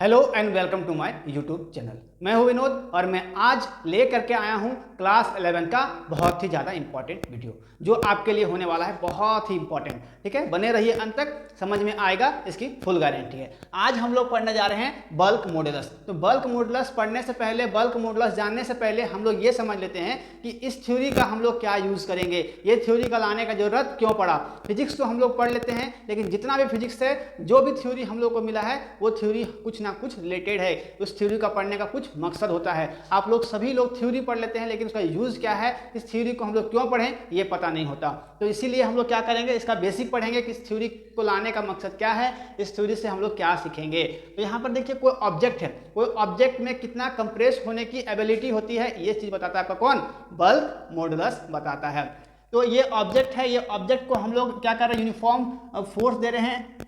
Hello and welcome to my YouTube channel. मैं हूं विनोद और मैं आज ले करके आया हूं क्लास 11 का बहुत ही ज़्यादा इंपॉर्टेंट वीडियो जो आपके लिए होने वाला है बहुत ही इंपॉर्टेंट। ठीक है, बने रहिए अंत तक, समझ में आएगा, इसकी फुल गारंटी है। आज हम लोग पढ़ने जा रहे हैं बल्क मॉडुलस। तो बल्क मॉडुलस पढ़ने से पहले, बल्क मॉडुलस जानने से पहले हम लोग ये समझ लेते हैं कि इस थ्योरी का हम लोग क्या यूज़ करेंगे, ये थ्योरी का लाने का जरूरत क्यों पड़ा। फिजिक्स तो हम लोग पढ़ लेते हैं, लेकिन जितना भी फिजिक्स है, जो भी थ्योरी हम लोग को मिला है वो थ्योरी कुछ ना कुछ रिलेटेड है। उस थ्योरी का पढ़ने का कुछ मकसद होता है। आप लोग सभी लोग थ्योरी पढ़ लेते हैं, लेकिन उसका यूज़ क्या है, इस थ्योरी को हम लोग क्यों पढ़ें, ये पता नहीं होता। तो इसीलिए हम लोग क्या करेंगे, इसका बेसिक पढ़ेंगे कि इस थ्योरी को लाने का मकसद क्या है, इस थ्योरी से हम लोग क्या सीखेंगे। तो यहाँ पर देखिए, कोई ऑब्जेक्ट है, कोई ऑब्जेक्ट में कितना कंप्रेस होने की एबिलिटी होती है, ये चीज़ बताता है आपका कौन, बल्क मॉडुलस बताता है। तो ये ऑब्जेक्ट है, ये ऑब्जेक्ट को हम लोग क्या कर रहे हैं, यूनिफॉर्म फोर्स दे रहे हैं।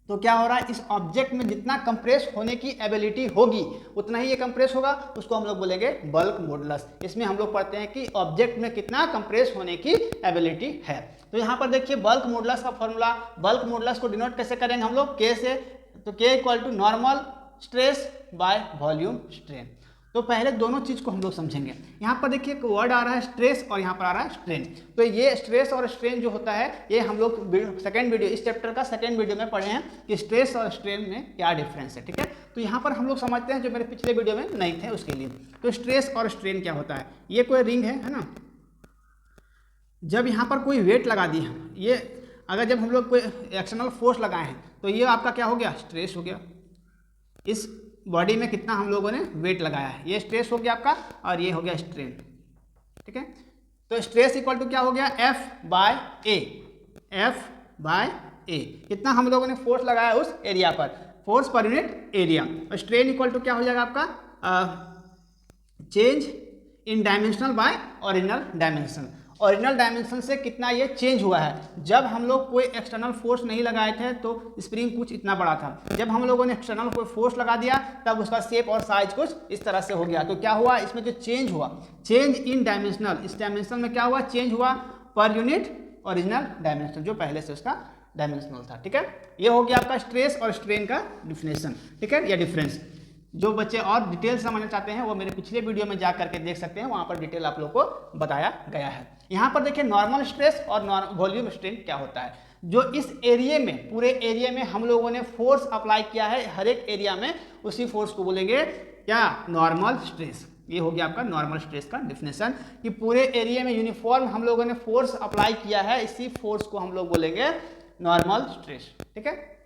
तो क्या हो रहा है, इस ऑब्जेक्ट में जितना कंप्रेस होने की एबिलिटी होगी उतना ही ये कंप्रेस होगा, उसको हम लोग बोलेंगे बल्क मॉडुलस। इसमें हम लोग पढ़ते हैं कि ऑब्जेक्ट में कितना कंप्रेस होने की एबिलिटी है। तो यहाँ पर देखिए बल्क मॉडुलस का फॉर्मूला, बल्क मॉडुलस को डिनोट कैसे करेंगे हम लोग, के से। तो K equal to normal stress by volume strain. तो पहले दोनों चीज़ को हम लोग समझेंगे। यहाँ पर देखिए एक वर्ड आ रहा है स्ट्रेस और यहाँ पर आ रहा है स्ट्रेन। तो ये स्ट्रेस और स्ट्रेन जो होता है, ये हम लोग सेकंड वीडियो, इस चैप्टर का सेकंड वीडियो में पढ़े हैं कि स्ट्रेस और स्ट्रेन में क्या डिफरेंस है। ठीक है, तो यहाँ पर हम लोग समझते हैं जो मेरे पिछले वीडियो में नहीं थे उसके लिए। तो स्ट्रेस और स्ट्रेन क्या होता है, ये कोई रिंग है ना, जब यहाँ पर कोई वेट लगा दी है, ये अगर जब हम लोग कोई एक्सटर्नल फोर्स लगाए हैं तो ये आपका क्या हो गया, स्ट्रेस हो गया। इस बॉडी में कितना हम लोगों ने वेट लगाया है, ये स्ट्रेस हो गया आपका, और ये हो गया स्ट्रेन। ठीक है, तो स्ट्रेस इक्वल टू क्या हो गया, एफ बाय ए। एफ बाय ए, कितना हम लोगों ने फोर्स लगाया उस एरिया पर, फोर्स पर यूनिट एरिया। और स्ट्रेन इक्वल टू क्या हो जाएगा आपका, change in dimensional by original dimension. Original dimension से कितना ये चेंज हुआ है। जब हम लोग कोई एक्सटर्नल फोर्स नहीं लगाए थे तो स्प्रिंग कुछ इतना बड़ा था, जब हम लोगों ने एक्सटर्नल कोई फोर्स लगा दिया तब उसका शेप और साइज कुछ इस तरह से हो गया। तो क्या हुआ, इसमें जो चेंज हुआ, चेंज इन डायमेंशनल, इस डायमेंशन में क्या हुआ, चेंज हुआ पर यूनिट ओरिजिनल डायमेंशन जो पहले से उसका डायमेंशनल था। ठीक है, ये हो गया आपका स्ट्रेस और स्ट्रेन का डिफिनेशन। ठीक है, या डिफरेंस। जो बच्चे और डिटेल समझना चाहते हैं वो मेरे पिछले वीडियो में जा करके देख सकते हैं, वहाँ पर डिटेल आप लोग को बताया गया है। यहाँ पर देखिए नॉर्मल स्ट्रेस और वॉल्यूम स्ट्रेन क्या होता है। जो इस एरिया में, पूरे एरिया में हम लोगों ने फोर्स अप्लाई किया है, हर एक एरिया में, उसी फोर्स को बोलेंगे क्या, नॉर्मल स्ट्रेस। ये हो गया आपका नॉर्मल स्ट्रेस का डिफिनेशन, कि पूरे एरिया में यूनिफॉर्म हम लोगों ने फोर्स अप्लाई किया है, इसी फोर्स को हम लोग बोलेंगे नॉर्मल स्ट्रेस। ठीक है,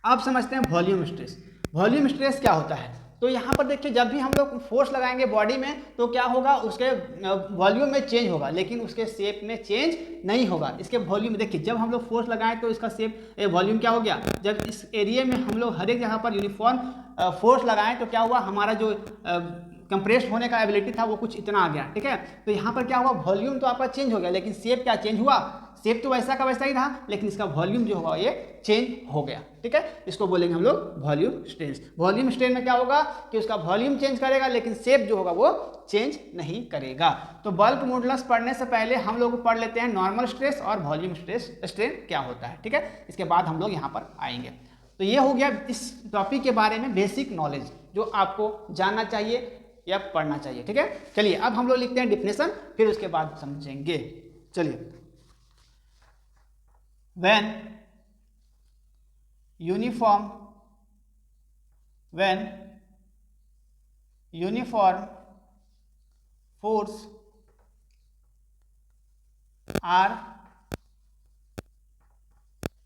अब समझते हैं वॉल्यूम स्ट्रेस। वॉल्यूम स्ट्रेस क्या होता है, तो यहाँ पर देखिए जब भी हम लोग फोर्स लगाएंगे बॉडी में तो क्या होगा, उसके वॉल्यूम में चेंज होगा, लेकिन उसके शेप में चेंज नहीं होगा। इसके वॉल्यूम देखिए, जब हम लोग फोर्स लगाएं तो इसका शेप वॉल्यूम क्या हो गया, जब इस एरिया में हम लोग हर एक जगह पर यूनिफॉर्म फोर्स लगाएं तो क्या हुआ, हमारा जो कंप्रेस्ड होने का एबिलिटी था वो कुछ इतना आ गया। ठीक है, तो यहाँ पर क्या हुआ, वॉल्यूम तो आपका चेंज हो गया, लेकिन शेप क्या चेंज हुआ, शेप तो वैसा का वैसा ही था, लेकिन इसका वॉल्यूम जो हुआ ये चेंज हो गया। ठीक है, इसको बोलेंगे हम लोग वॉल्यूम स्ट्रेन। वॉल्यूम स्ट्रेन में क्या होगा कि उसका वॉल्यूम चेंज करेगा, लेकिन शेप जो होगा वो चेंज नहीं करेगा। तो बल्क मॉडुलस पढ़ने से पहले हम लोग पढ़ लेते हैं नॉर्मल स्ट्रेस और वॉल्यूम स्ट्रेन क्या होता है। ठीक है, इसके बाद हम लोग यहाँ पर आएंगे। तो ये हो गया इस टॉपिक के बारे में बेसिक नॉलेज जो आपको जानना चाहिए या पढ़ना चाहिए। ठीक है, चलिए अब हम लोग लिखते हैं डिफिनेशन, फिर उसके बाद समझेंगे। चलिए, when uniform force are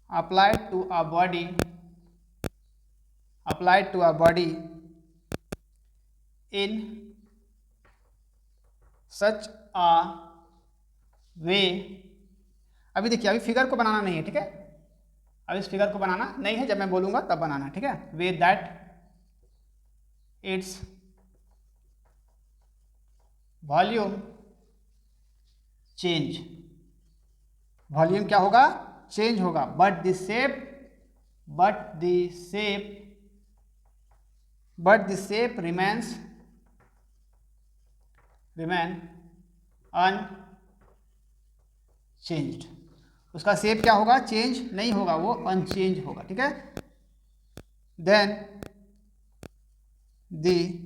applied to a body in such a way। अभी देखिए, अभी फिगर को बनाना नहीं है। ठीक है, अब इस फिगर को बनाना नहीं है, जब मैं बोलूंगा तब बनाना। ठीक है, वे that its volume change, volume क्या होगा, चेंज होगा, but the shape remain unchanged. उसका शेप क्या होगा, चेंज नहीं होगा, वो अनचेंज होगा। ठीक है, then the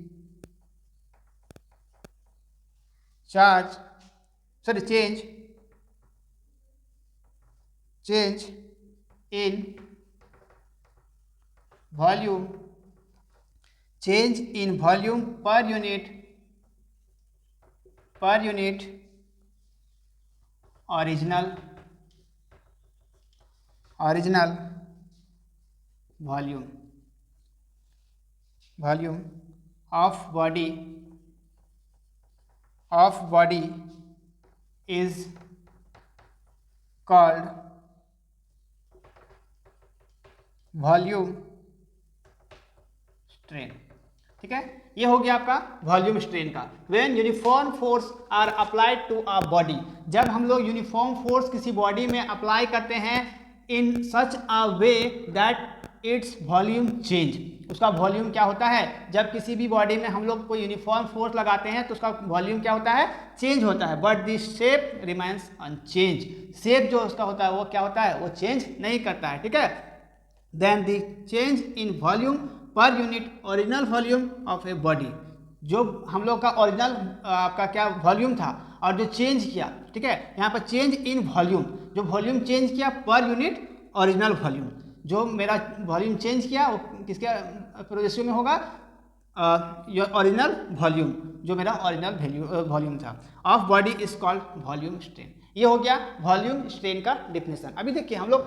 change in volume per unit original volume of body is called volume strain. ठीक है, ये हो गया आपका वॉल्यूम स्ट्रेन का। When uniform force are applied to a body, जब हम लोग यूनिफॉर्म फोर्स किसी बॉडी में अप्लाई करते हैं in such a way that its volume change, उसका वॉल्यूम क्या होता है, जब किसी भी बॉडी में हम लोग कोई यूनिफॉर्म फोर्स लगाते हैं तो उसका वॉल्यूम क्या होता है, चेंज होता है, but the shape remains unchange, shape जो उसका होता है वो क्या होता है, वो चेंज नहीं करता है। ठीक है, then the change in volume पर unit original volume of a body, जो हम लोग का ओरिजिनल आपका क्या वॉल्यूम था और जो चेंज किया, ठीक है, यहाँ पर चेंज इन वॉल्यूम, जो वॉल्यूम चेंज किया पर यूनिट ओरिजिनल वॉल्यूम, जो मेरा वॉल्यूम चेंज किया वो किसके रेशियो में होगा, ओरिजिनल वॉल्यूम, जो मेरा ओरिजिनल वॉल्यूम था of body is called volume strain. ये हो गया वॉल्यूम स्ट्रेन का डिफिनेशन। अभी देखिए हम लोग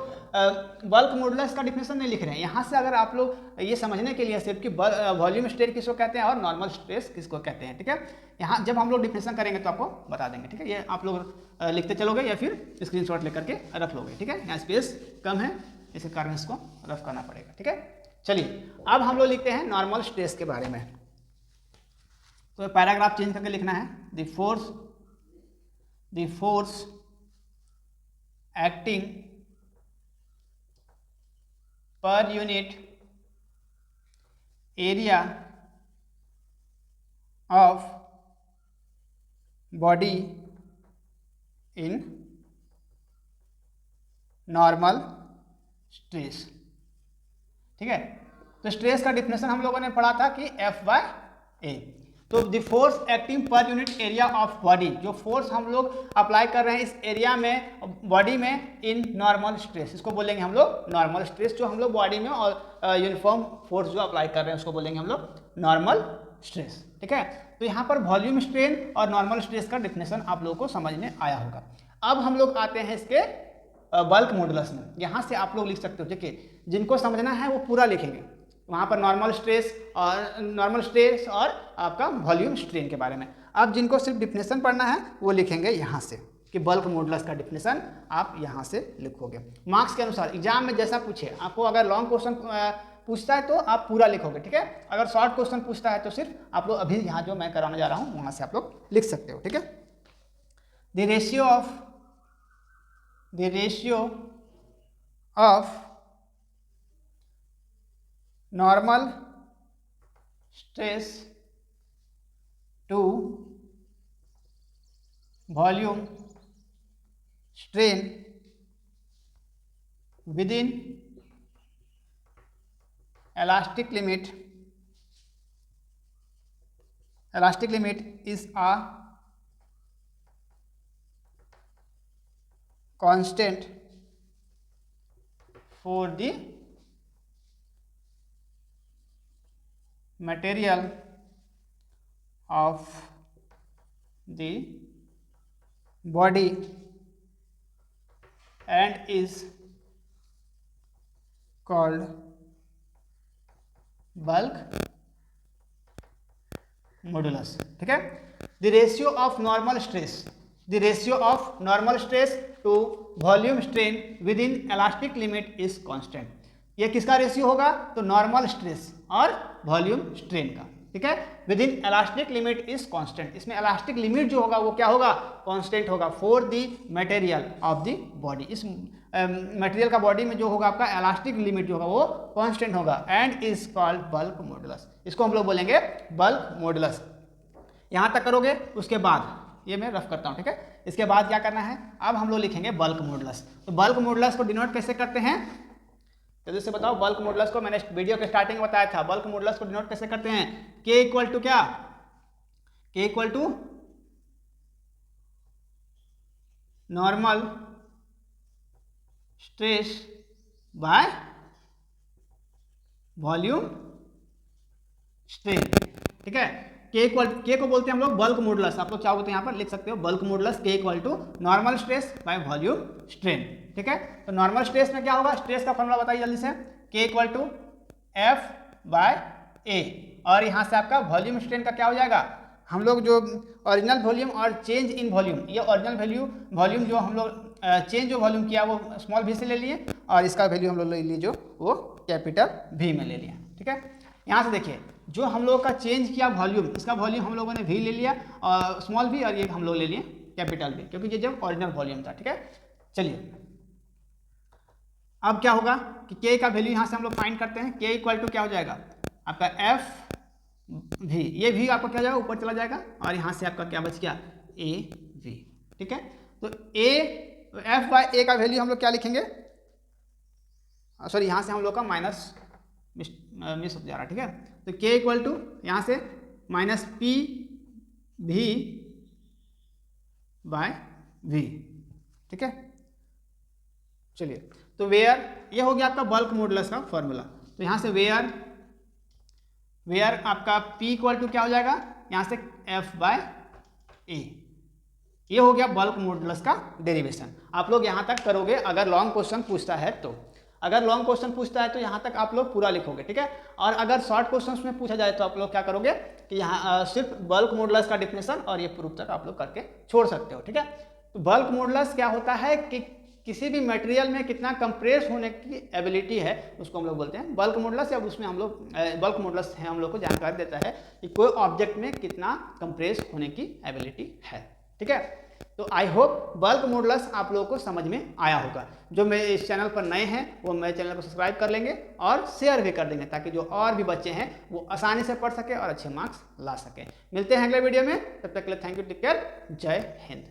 बल्क मॉडुलस का डिफिनेशन नहीं लिख रहे हैं, यहाँ से अगर आप लोग ये समझने के लिए सिर्फ कि वॉल्यूम स्ट्रेन किसको कहते हैं और नॉर्मल स्ट्रेस किसको कहते हैं। ठीक है, यहाँ जब हम लोग डिफिनेशन करेंगे तो आपको बता देंगे। ठीक है, ये आप लोग लिखते चलोगे या फिर स्क्रीनशॉट लेकर के रख लोगे। ठीक है, यहाँ स्पेस कम है इसी कारण इसको रफ करना पड़ेगा। ठीक है, चलिए अब हम लोग लिखते हैं नॉर्मल स्ट्रेस के बारे में। तो पैराग्राफ चेंज करके लिखना है, द फोर्स एक्टिंग पर unit area of body in normal stress. ठीक है, तो स्ट्रेस का डिफिनेशन हम लोगों ने पढ़ा था कि F/A। तो द फोर्स एक्टिंग पर यूनिट एरिया ऑफ बॉडी, जो फोर्स हम लोग अप्लाई कर रहे हैं इस एरिया में बॉडी में इन नॉर्मल स्ट्रेस, इसको बोलेंगे हम लोग नॉर्मल स्ट्रेस। जो हम लोग बॉडी में और यूनिफॉर्म फोर्स जो अप्लाई कर रहे हैं उसको बोलेंगे हम लोग नॉर्मल स्ट्रेस। ठीक है, तो यहाँ पर वॉल्यूम स्ट्रेन और नॉर्मल स्ट्रेस का डिफिनेशन आप लोगों को समझ में आया होगा। अब हम लोग आते हैं इसके बल्क मॉडुलस में। यहाँ से आप लोग लिख सकते हो, देखिए जिनको समझना है वो पूरा लिखेंगे, वहाँ पर नॉर्मल स्ट्रेस और आपका वॉल्यूम स्ट्रेन के बारे में। अब जिनको सिर्फ डिफिनेशन पढ़ना है वो लिखेंगे यहाँ से कि बल्क मॉडुलस का डिफिनेशन आप यहाँ से लिखोगे। मार्क्स के अनुसार एग्जाम में जैसा पूछे, आपको अगर लॉन्ग क्वेश्चन पूछता है तो आप पूरा लिखोगे। ठीक है, अगर शॉर्ट क्वेश्चन पूछता है तो सिर्फ आप लोग अभी यहाँ जो मैं कराने जा रहा हूँ वहाँ से आप लोग लिख सकते हो। ठीक है, the ratio of normal stress to volume strain within elastic limit is a constant for the material of the body and is called bulk modulus. ठीक है, the ratio of normal stress to volume strain within elastic limit is constant. ये किसका ratio होगा, तो normal stress और volume strain का। ठीक है, within elastic limit is constant, इसमें इलास्टिक लिमिट जो होगा वो क्या होगा, कांस्टेंट होगा for the material of the body. इस मटेरियल का बॉडी में जो होगा आपका इलास्टिक लिमिट जो होगा वो कांस्टेंट होगा and is called bulk modulus. इसको हम लोग बोलेंगे बल्क मॉडुलस। यहाँ तक करोगे, उसके बाद ये मैं रफ करता हूँ। ठीक है, इसके बाद क्या करना है, अब हम लोग लिखेंगे बल्क मॉडुलस। तो बल्क मॉडुलस को डिनोट कैसे करते हैं, जल्दी से बताओ बल्क मॉडुलस को, मैंने वीडियो के स्टार्टिंग में बताया था बल्क मॉडुलस को डिनोट कैसे करते हैं, के इक्वल टू क्या, K equal to normal stress by volume strain, ठीक है। के को बोलते हैं हम लोग बल्क मॉडुलस, आप लोग क्या बोलते हैं यहाँ पर लिख सकते हो bulk modulus K equal to normal stress by volume strain, ठीक है। तो नॉर्मल स्ट्रेस में क्या होगा, स्ट्रेस का फॉर्मूला बताइए जल्दी से, के इक्वल टू एफ बाय ए, और यहाँ से आपका वॉल्यूम स्ट्रेन का क्या हो जाएगा, हम लोग जो ओरिजिनल वॉल्यूम और चेंज इन वॉल्यूम, ये ओरिजिनल वॉल्यूम जो हम लोग चेंज जो वॉल्यूम किया वो स्मॉल वी से ले लिए, और इसका वैल्यू हम लोग ले लिए जो वो कैपिटल वी में ले लिया, ठीक है। यहाँ से देखिए जो हम लोग का चेंज किया वॉल्यूम, इसका वॉल्यूम हम लोगों ने वी ले लिया और स्मॉल वी, और ये हम लोग ले लिए कैपिटल वी, क्योंकि ये जब ओरिजिनल वॉल्यूम था, ठीक है। चलिए अब क्या होगा कि के का वैल्यू यहाँ से हम लोग फाइंड करते हैं, के इक्वल टू क्या हो जाएगा आपका एफ वी, ये वी आपका क्या जाएगा ऊपर चला जाएगा, और यहाँ से आपका क्या बच गया ए वी, ठीक है। तो ए एफ बाय ए का वैल्यू हम लोग क्या लिखेंगे, सॉरी यहाँ से हम लोग का माइनस मिस हो जा रहा, ठीक है। तो के इक्वल टू यहाँ से minus P V by V, ठीक है। चलिए तो वेयर, ये हो गया आपका बल्क मॉडुलस का फॉर्मूला। तो यहाँ से वेयर आपका P इक्वल टू क्या हो जाएगा, यहाँ से F बाय ए, ये हो गया बल्क मॉडुलस का डेरिवेशन। आप लोग यहाँ तक करोगे अगर लॉन्ग क्वेश्चन पूछता है तो, अगर लॉन्ग क्वेश्चन पूछता है तो यहाँ तक आप लोग पूरा लिखोगे, ठीक है। और अगर शॉर्ट क्वेश्चंस में पूछा जाए तो आप लोग क्या करोगे कि यहाँ सिर्फ बल्क मॉडुलस का डिफिनेशन और ये प्रूफ तक आप लोग करके छोड़ सकते हो, ठीक है। तो बल्क मॉडुलस क्या होता है कि किसी भी मटेरियल में कितना कंप्रेस होने की एबिलिटी है उसको हम लोग बोलते हैं बल्क मॉडुलस, या उसमें हम लोग बल्क मॉडुलस है हम लोग को जानकारी देता है कि कोई ऑब्जेक्ट में कितना कंप्रेस होने की एबिलिटी है, ठीक है। तो आई होप बल्क मॉडुलस आप लोगों को समझ में आया होगा। जो मेरे इस चैनल पर नए हैं वो मेरे चैनल को सब्सक्राइब कर लेंगे और शेयर भी कर देंगे, ताकि जो और भी बच्चे हैं वो आसानी से पढ़ सके और अच्छे मार्क्स ला सके। मिलते हैं अगले वीडियो में, तब तक के लिए थैंक यू, टेक केयर, जय हिंद।